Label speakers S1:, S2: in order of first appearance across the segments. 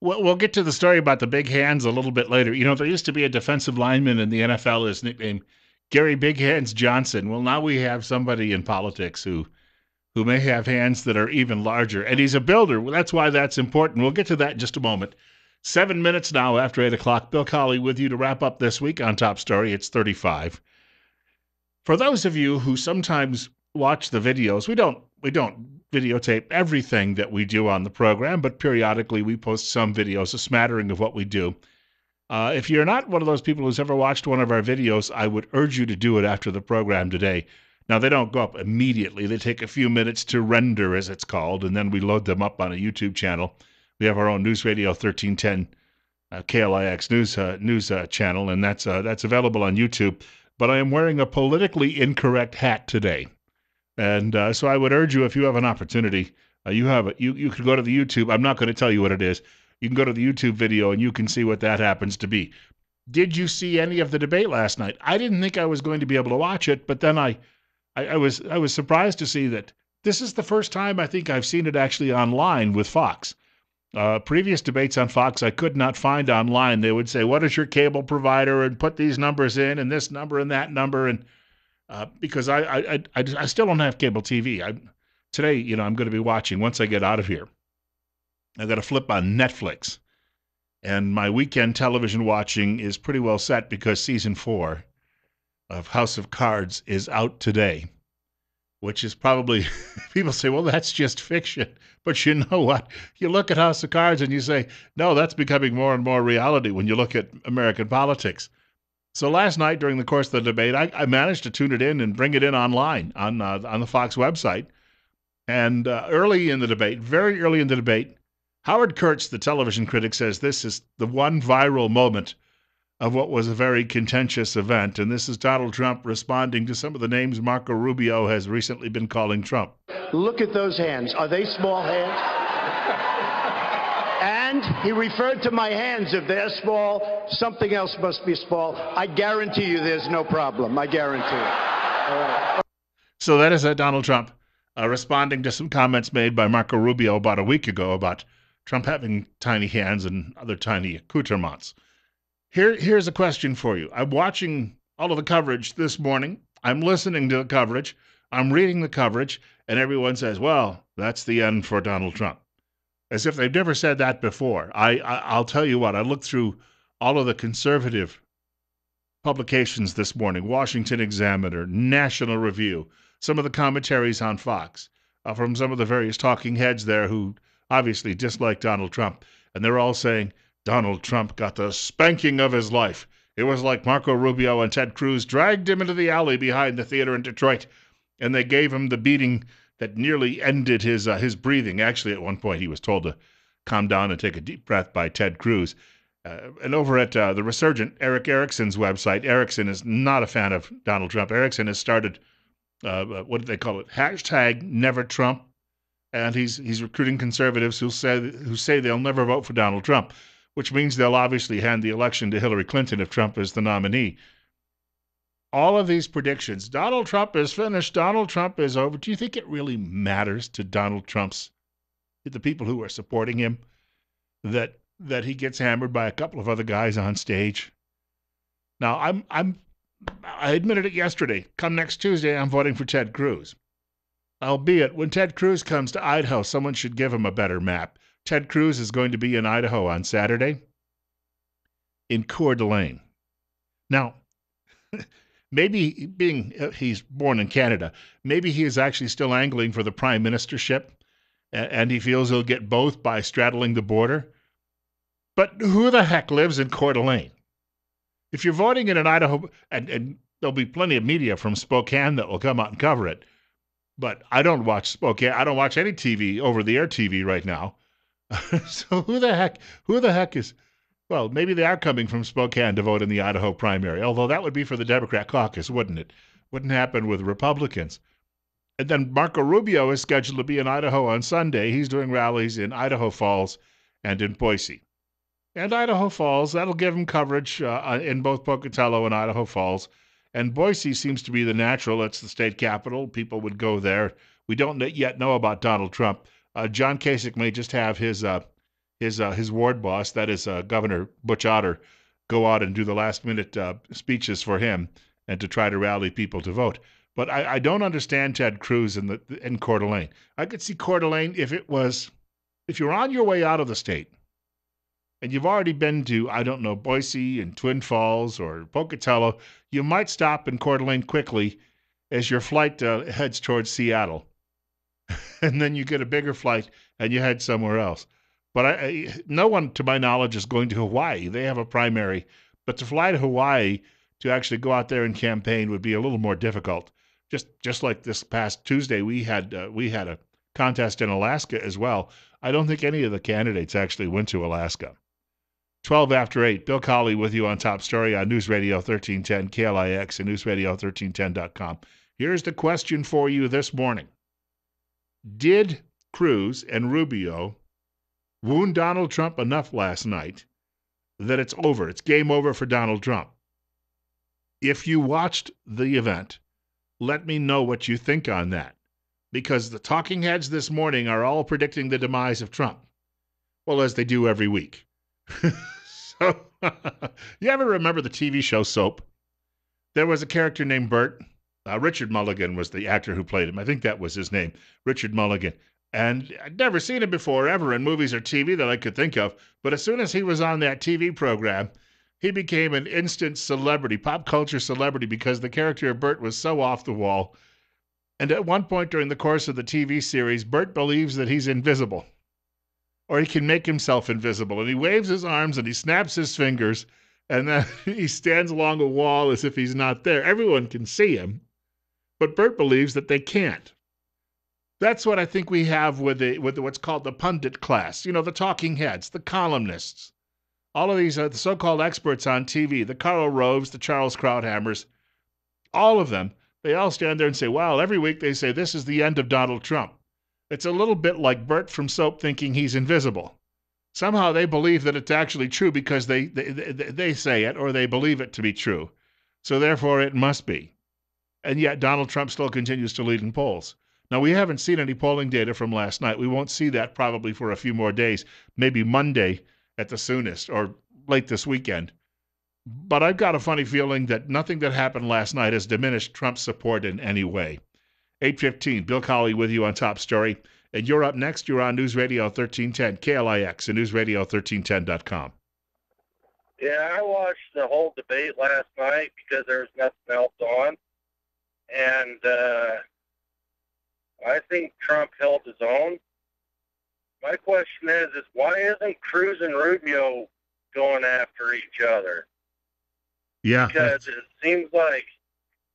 S1: We'll get to the story about the big hands a little bit later. You know, there used to be a defensive lineman in the NFL, his nickname Gary Big Hands Johnson. Well, now we have somebody in politics who may have hands that are even larger, and he's a builder. Well, that's why that's important. We'll get to that in just a moment. 7 minutes now after 8 o'clock. Bill Colley with you to wrap up this week on Top Story. It's 35. For those of you who sometimes watch the videos, we don't videotape everything that we do on the program, but periodically we post some videos, a smattering of what we do. If you're not one of those people who's ever watched one of our videos, I would urge you to do it after the program today. Now, they don't go up immediately. They take a few minutes to render, as it's called, and then we load them up on a YouTube channel. We have our own News Radio 1310 KLIX news channel, and that's available on YouTube. But I am wearing a politically incorrect hat today. And so I would urge you, if you have an opportunity, you could go to the YouTube. I'm not going to tell you what it is. You can go to the YouTube video and you can see what that happens to be. Did you see any of the debate last night? I didn't think I was going to be able to watch it, but then I was surprised to see that this is the first time I think I've seen it actually online with Fox. Previous debates on Fox I could not find online. They would say, "What is your cable provider?" and put these numbers in and this number and that number, and because I still don't have cable TV. Today, I'm going to be watching once I get out of here. I've got to flip on Netflix, and my weekend television watching is pretty well set because season 4 of House of Cards is out today, which is probably, people say, well, that's just fiction. But you know what? You look at House of Cards and you say, no, that's becoming more and more reality when you look at American politics. So last night during the course of the debate, I managed to tune it in and bring it in online on the Fox website. And early in the debate, very early in the debate, Howard Kurtz, the television critic, says this is the one viral moment of what was a very contentious event. And this is Donald Trump responding to some of the names Marco Rubio has recently been calling Trump.
S2: Look at those hands. Are they small hands? And he referred to my hands. If they're small, something else must be small. I guarantee you there's no problem. I guarantee it. All right.
S1: So that is Donald Trump responding to some comments made by Marco Rubio about a week ago about Trump having tiny hands and other tiny accoutrements. Here's a question for you. I'm watching all of the coverage this morning. I'm listening to the coverage. I'm reading the coverage, and everyone says, well, that's the end for Donald Trump. As if they've never said that before. I'll tell you what, I looked through all of the conservative publications this morning, Washington Examiner, National Review, some of the commentaries on Fox, from some of the various talking heads there who obviously dislike Donald Trump. And they're all saying, Donald Trump got the spanking of his life. It was like Marco Rubio and Ted Cruz dragged him into the alley behind the theater in Detroit, and they gave him the beating that nearly ended his breathing. Actually, at one point, he was told to calm down and take a deep breath by Ted Cruz. And over at the resurgent Eric Erickson's website, Erickson is not a fan of Donald Trump. Erickson has started, what do they call it? Hashtag Never Trump. And he's recruiting conservatives who say they'll never vote for Donald Trump, which means they'll obviously hand the election to Hillary Clinton if Trump is the nominee. All of these predictions, Donald Trump is finished, Donald Trump is over. Do you think it really matters to the people who are supporting him, that he gets hammered by a couple of other guys on stage? Now, I admitted it yesterday. Come next Tuesday, I'm voting for Ted Cruz. Albeit, when Ted Cruz comes to Idaho, someone should give him a better map. Ted Cruz is going to be in Idaho on Saturday in Coeur d'Alene. Now, maybe he's born in Canada, maybe he is actually still angling for the prime ministership, and he feels he'll get both by straddling the border. But who the heck lives in Coeur d'Alene? If you're voting in an Idaho, and there'll be plenty of media from Spokane that will come out and cover it, but I don't watch Spokane. I don't watch any TV, over-the-air TV right now. So who the heck is, well, maybe they are coming from Spokane to vote in the Idaho primary, although that would be for the Democrat caucus, wouldn't it? Wouldn't happen with Republicans. And then Marco Rubio is scheduled to be in Idaho on Sunday. He's doing rallies in Idaho Falls and in Boise. And Idaho Falls, that'll give him coverage in both Pocatello and Idaho Falls. And Boise seems to be the natural. It's the state capital. People would go there. We don't yet know about Donald Trump. John Kasich may just have his his ward boss, that is Governor Butch Otter, go out and do the last-minute speeches for him and to try to rally people to vote. But I don't understand Ted Cruz in Coeur d'Alene. I could see Coeur d'Alene if you're on your way out of the state and you've already been to, I don't know, Boise and Twin Falls or Pocatello, you might stop in Coeur d'Alene quickly as your flight heads towards Seattle. And then you get a bigger flight and you head somewhere else. But no one, to my knowledge, is going to Hawaii. They have a primary. But to fly to Hawaii to actually go out there and campaign would be a little more difficult. Just like this past Tuesday, we had a contest in Alaska as well. I don't think any of the candidates actually went to Alaska. 12 after 8, Bill Colley with you on Top Story on News Radio 1310, KLIX, and newsradio1310.com. Here's the question for you this morning. Did Cruz and Rubio wound Donald Trump enough last night that it's over? It's game over for Donald Trump. If you watched the event, let me know what you think on that. Because the talking heads this morning are all predicting the demise of Trump. Well, as they do every week. So, you ever remember the TV show Soap? There was a character named Bert. Richard Mulligan was the actor who played him. I think that was his name, Richard Mulligan. And I'd never seen him before, ever, in movies or TV that I could think of. But as soon as he was on that TV program, he became an instant celebrity, pop culture celebrity, because the character of Bert was so off the wall. And at one point during the course of the TV series, Bert believes that he's invisible. Or he can make himself invisible. And he waves his arms and he snaps his fingers. And then he stands along a wall as if he's not there. Everyone can see him. But Bert believes that they can't. That's what I think we have with what's called the pundit class. You know, the talking heads, the columnists. All of these are the so-called experts on TV, the Karl Roves, the Charles Krauthammers, all of them. They all stand there and say, well, every week they say this is the end of Donald Trump. It's a little bit like Bert from Soap thinking he's invisible. Somehow they believe that it's actually true because they say it or they believe it to be true. So therefore it must be. And yet Donald Trump still continues to lead in polls. Now, we haven't seen any polling data from last night. We won't see that probably for a few more days, maybe Monday at the soonest or late this weekend. But I've got a funny feeling that nothing that happened last night has diminished Trump's support in any way. 8:15, Bill Colley with you on Top Story. And you're up next. You're on News Radio 1310, KLIX, and newsradio1310.com.
S3: Yeah, I watched the whole debate last night because there was nothing else on. And I think Trump held his own. My question is why isn't Cruz and Rubio going after each other?
S1: Yeah.
S3: Because it seems like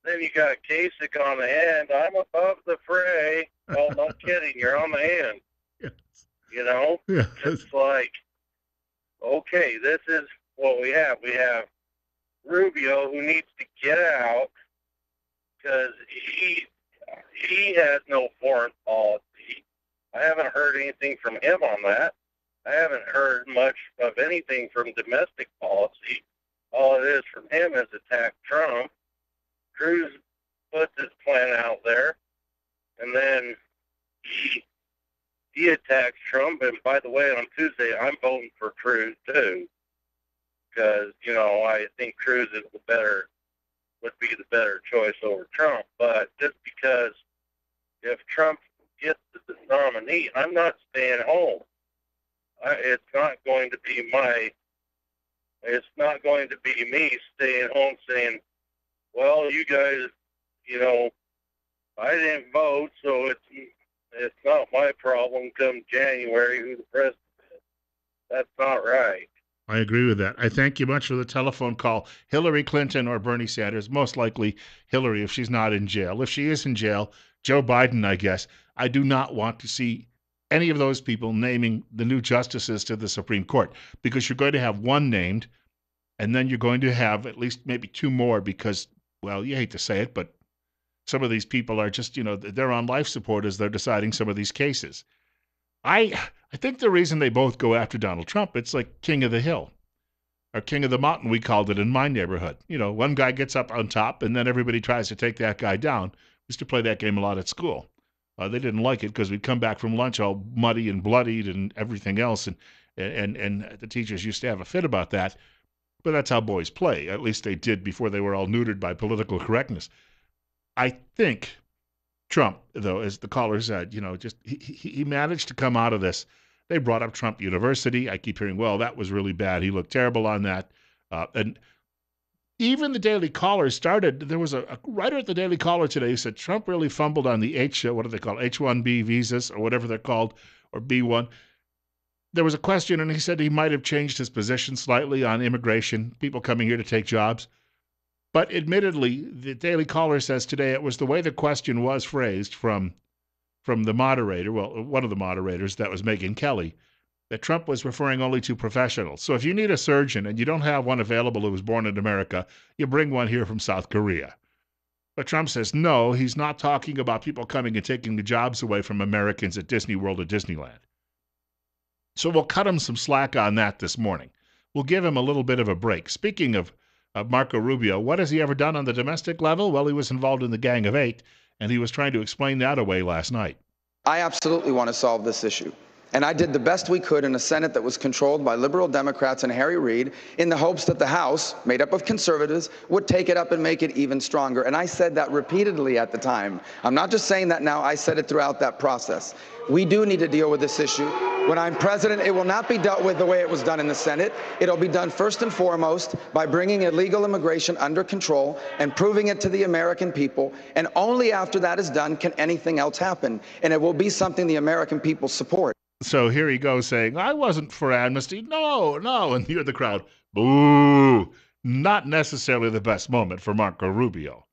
S3: then you got Kasich on the end. I'm above the fray. Well, no kidding. You're on the end.
S1: Yes.
S3: You know?
S1: Yes.
S3: It's like, okay, this is what we have. We have Rubio who needs to get out because he has no foreign policy. I haven't heard anything from him on that. I haven't heard much of anything from domestic policy. All it is from him is attack Trump. Cruz puts his plan out there, and then he attacks Trump. And by the way, on Tuesday, I'm voting for Cruz too, because I think Cruz is would be the better choice over Trump. But just because if Trump gets the nominee, I'm not staying home. It's not going to be me staying home saying, well, you guys, I didn't vote, so it's not my problem come January who the president is. That's not right.
S1: I agree with that. I thank you much for the telephone call. Hillary Clinton or Bernie Sanders, most likely Hillary if she's not in jail. If she is in jail, Joe Biden, I guess. I do not want to see any of those people naming the new justices to the Supreme Court because you're going to have one named and then you're going to have at least maybe two more because, well, you hate to say it, but some of these people are just, they're on life support as they're deciding some of these cases. I think the reason they both go after Donald Trump, it's like King of the Hill or King of the Mountain, we called it in my neighborhood. One guy gets up on top and then everybody tries to take that guy down. We used to play that game a lot at school. They didn't like it because we'd come back from lunch all muddy and bloodied and everything else. and the teachers used to have a fit about that. But that's how boys play. At least they did before they were all neutered by political correctness. I think Trump, though, as the caller said, just he managed to come out of this. They brought up Trump University. I keep hearing, well, that was really bad. He looked terrible on that. And even the Daily Caller started, there was a writer at the Daily Caller today who said Trump really fumbled on the what do they call H-1B visas or whatever they're called, or B-1. There was a question, and he said he might have changed his position slightly on immigration, people coming here to take jobs. But admittedly, the Daily Caller says today it was the way the question was phrased from the moderator, well, one of the moderators that was Megyn Kelly, that Trump was referring only to professionals. So if you need a surgeon and you don't have one available who was born in America, you bring one here from South Korea. But Trump says, no, he's not talking about people coming and taking the jobs away from Americans at Disney World or Disneyland. So we'll cut him some slack on that this morning. We'll give him a little bit of a break. Speaking of Marco Rubio, what has he ever done on the domestic level? Well, he was involved in the Gang of Eight, and he was trying to explain that away last night.
S4: I absolutely want to solve this issue. And I did the best we could in a Senate that was controlled by liberal Democrats and Harry Reid in the hopes that the House, made up of conservatives, would take it up and make it even stronger. And I said that repeatedly at the time. I'm not just saying that now, I said it throughout that process. We do need to deal with this issue. When I'm president, it will not be dealt with the way it was done in the Senate. It'll be done first and foremost by bringing illegal immigration under control and proving it to the American people. And only after that is done can anything else happen. And it will be something the American people support.
S1: So here he goes saying, I wasn't for amnesty. No. And you hear the crowd, boo. Not necessarily the best moment for Marco Rubio.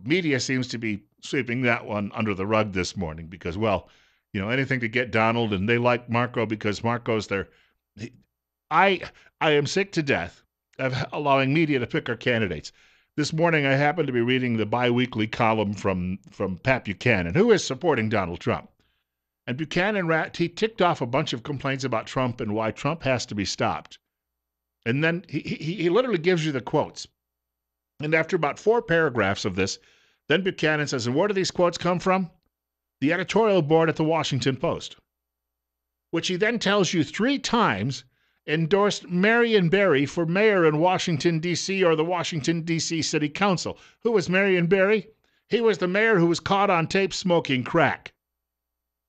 S1: Media seems to be sweeping that one under the rug this morning because, well, anything to get Donald, and they like Marco because Marco's there. I am sick to death of allowing media to pick our candidates. This morning I happened to be reading the biweekly column from Pat Buchanan, who is supporting Donald Trump. And Buchanan, he ticked off a bunch of complaints about Trump and why Trump has to be stopped. And then he literally gives you the quotes. And after about 4 paragraphs of this, then Buchanan says, and where do these quotes come from? The editorial board at the Washington Post, which he then tells you 3 times endorsed Marion Barry for mayor in Washington, D.C., or the Washington, D.C. City Council. Who was Marion Barry? He was the mayor who was caught on tape smoking crack.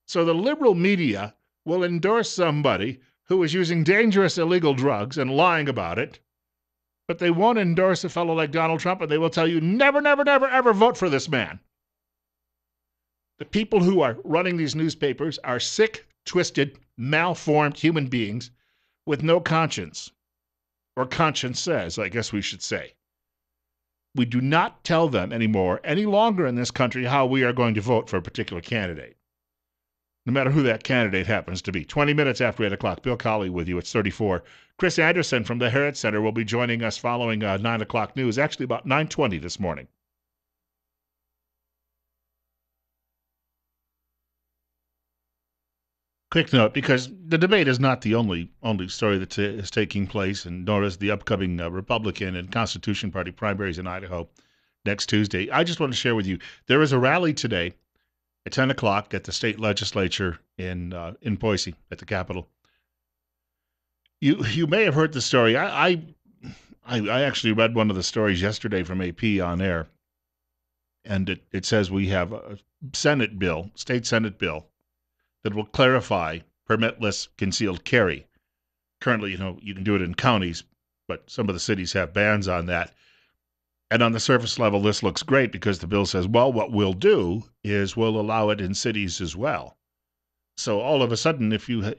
S1: So the liberal media will endorse somebody who is using dangerous illegal drugs and lying about it, but they won't endorse a fellow like Donald Trump, and they will tell you, never, never, never, ever vote for this man. The people who are running these newspapers are sick, twisted, malformed human beings with no conscience, or conscience says, I guess we should say. We do not tell them anymore, any longer in this country, how we are going to vote for a particular candidate, no matter who that candidate happens to be. 20 minutes after 8 o'clock, Bill Colley with you. It's 34. Chris Anderson from the Herod Center will be joining us following 9 o'clock news, actually about 9:20 this morning. Quick note, because the debate is not the only story that is taking place, and nor is the upcoming Republican and Constitution Party primaries in Idaho next Tuesday. I just want to share with you, there is a rally today at 10 o'clock at the state legislature in Boise, at the Capitol. You may have heard the story. I actually read one of the stories yesterday from AP on air, and it says we have a state Senate bill, that will clarify permitless concealed carry. Currently, you can do it in counties, but some of the cities have bans on that. And on the surface level, this looks great because the bill says, well, what we'll do is we'll allow it in cities as well. So all of a sudden, if you're a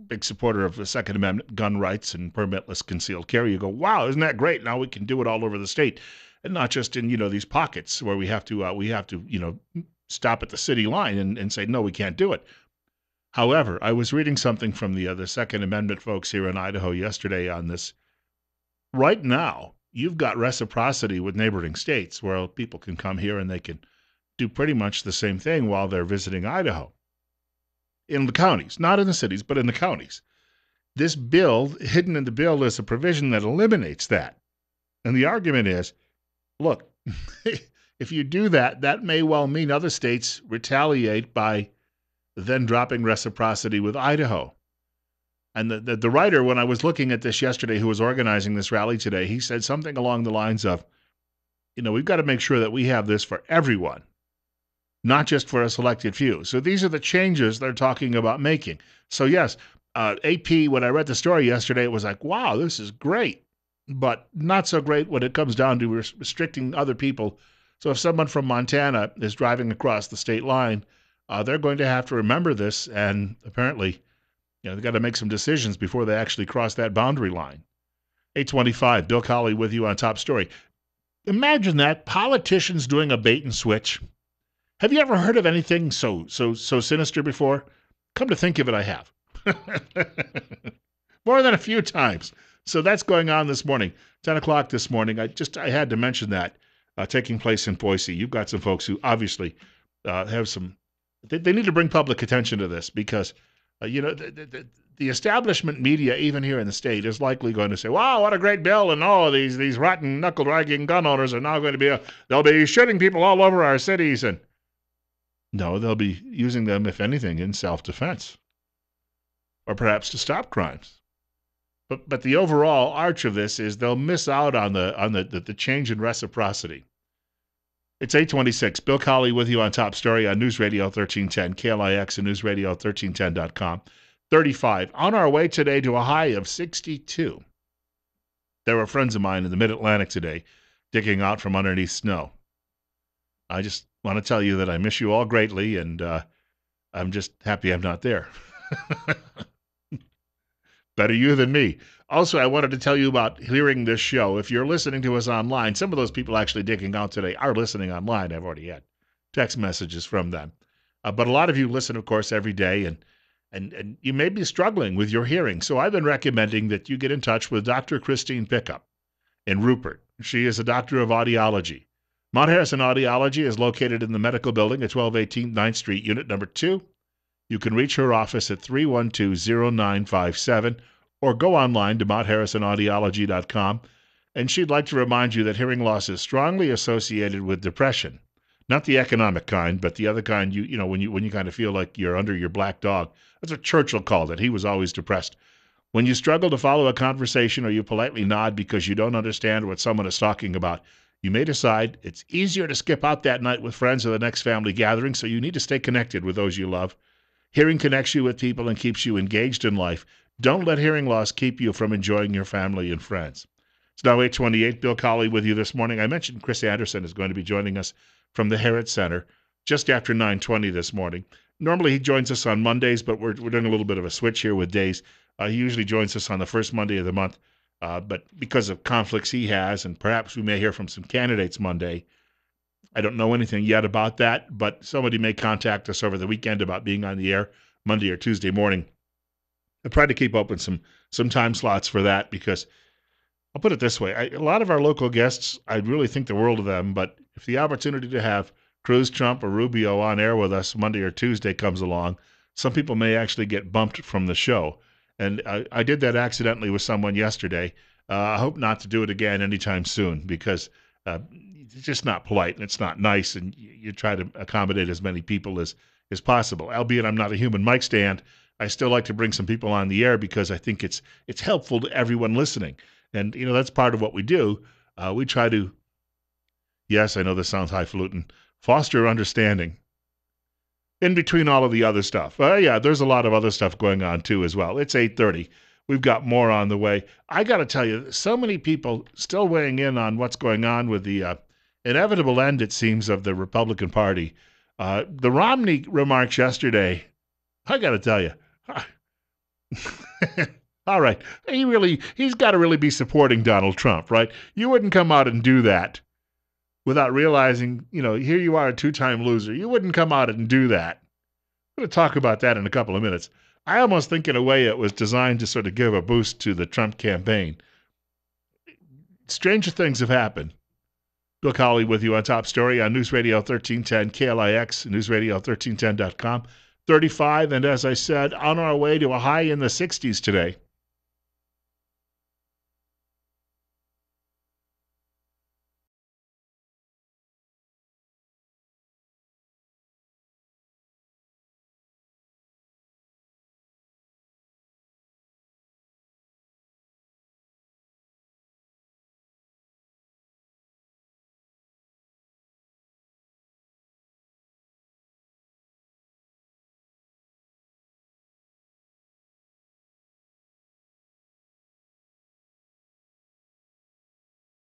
S1: big supporter of the Second Amendment, gun rights, and permitless concealed carry, you go, wow, isn't that great? Now we can do it all over the state, and not just in these pockets where we have to stop at the city line and say, no, we can't do it. However, I was reading something from the Second Amendment folks here in Idaho yesterday on this. Right now, you've got reciprocity with neighboring states where people can come here and they can do pretty much the same thing while they're visiting Idaho. In the counties, not in the cities, but in the counties. This bill, hidden in the bill, is a provision that eliminates that. And the argument is, look, if you do that, that may well mean other states retaliate by then dropping reciprocity with Idaho. And the writer, when I was looking at this yesterday, who was organizing this rally today, he said something along the lines of, we've got to make sure that we have this for everyone, not just for a selected few. So these are the changes they're talking about making. So yes, AP, when I read the story yesterday, it was like, wow, this is great, but not so great when it comes down to restricting other people. So if someone from Montana is driving across the state line, they're going to have to remember this, and apparently, they've got to make some decisions before they actually cross that boundary line. 825, Bill Colley with you on Top Story. Imagine that, politicians doing a bait and switch. Have you ever heard of anything so sinister before? Come to think of it, I have. More than a few times. So that's going on this morning, 10 o'clock this morning. I had to mention that taking place in Boise. You've got some folks who obviously have some, they need to bring public attention to this because, the establishment media, even here in the state, is likely going to say, wow, what a great bill, and these rotten, knuckle-dragging gun owners are now going to they'll be shooting people all over our cities. And no, they'll be using them, if anything, in self-defense or perhaps to stop crimes. But the overall arch of this is they'll miss out on the change in reciprocity. It's 826. Bill Colley with you on Top Story on News Radio 1310, KLIX and newsradio1310.com. 35. On our way today to a high of 62. There were friends of mine in the Mid-Atlantic today digging out from underneath snow. I just want to tell you that I miss you all greatly, and I'm just happy I'm not there. Better you than me. Also, I wanted to tell you about hearing this show. If you're listening to us online, some of those people actually digging out today are listening online. I've already had text messages from them. But a lot of you listen, of course, every day, and you may be struggling with your hearing. So I've been recommending that you get in touch with Dr. Christine Pickup in Rupert. She is a doctor of audiology. Mount Harrison Audiology is located in the medical building at 1218 9th Street, Unit number 2. You can reach her office at 312-0957 or go online to mountharrisonaudiology.com. And she'd like to remind you that hearing loss is strongly associated with depression. Not the economic kind, but the other kind, when you kind of feel like you're under your black dog. That's what Churchill called it. He was always depressed. When you struggle to follow a conversation or you politely nod because you don't understand what someone is talking about, you may decide it's easier to skip out that night with friends or the next family gathering, so you need to stay connected with those you love. Hearing connects you with people and keeps you engaged in life. Don't let hearing loss keep you from enjoying your family and friends. It's now 8:28. Bill Colley with you this morning. I mentioned Chris Anderson is going to be joining us from the Herod Center just after 9:20 this morning. Normally he joins us on Mondays, but we're doing a little bit of a switch here with days. He usually joins us on the first Monday of the month, but because of conflicts he has, and perhaps we may hear from some candidates Monday, I don't know anything yet about that, but somebody may contact us over the weekend about being on the air Monday or Tuesday morning. I try to keep open some time slots for that because I'll put it this way. A lot of our local guests, I really think the world of them, but if the opportunity to have Cruz, Trump, or Rubio on air with us Monday or Tuesday comes along, some people may actually get bumped from the show. And I did that accidentally with someone yesterday. I hope not to do it again anytime soon because it's just not polite and it's not nice, and you try to accommodate as many people as possible. Albeit I'm not a human mic stand, I still like to bring some people on the air because I think it's helpful to everyone listening. And, that's part of what we do. We try to, yes, I know this sounds highfalutin, foster understanding in between all of the other stuff. Yeah, there's a lot of other stuff going on too as well. It's 8:30. We've got more on the way. I got to tell you, so many people still weighing in on what's going on with the inevitable end, it seems, of the Republican Party. The Romney remarks yesterday, I got to tell you, all right, he's got to really be supporting Donald Trump, right? You wouldn't come out and do that without realizing, here you are, a two-time loser. You wouldn't come out and do that. We're going to talk about that in a couple of minutes. I almost think in a way it was designed to sort of give a boost to the Trump campaign. Stranger things have happened. Bill Colley with you on Top Story on News Radio 1310, KLIX, newsradio1310.com. 35, and as I said, on our way to a high in the 60s today.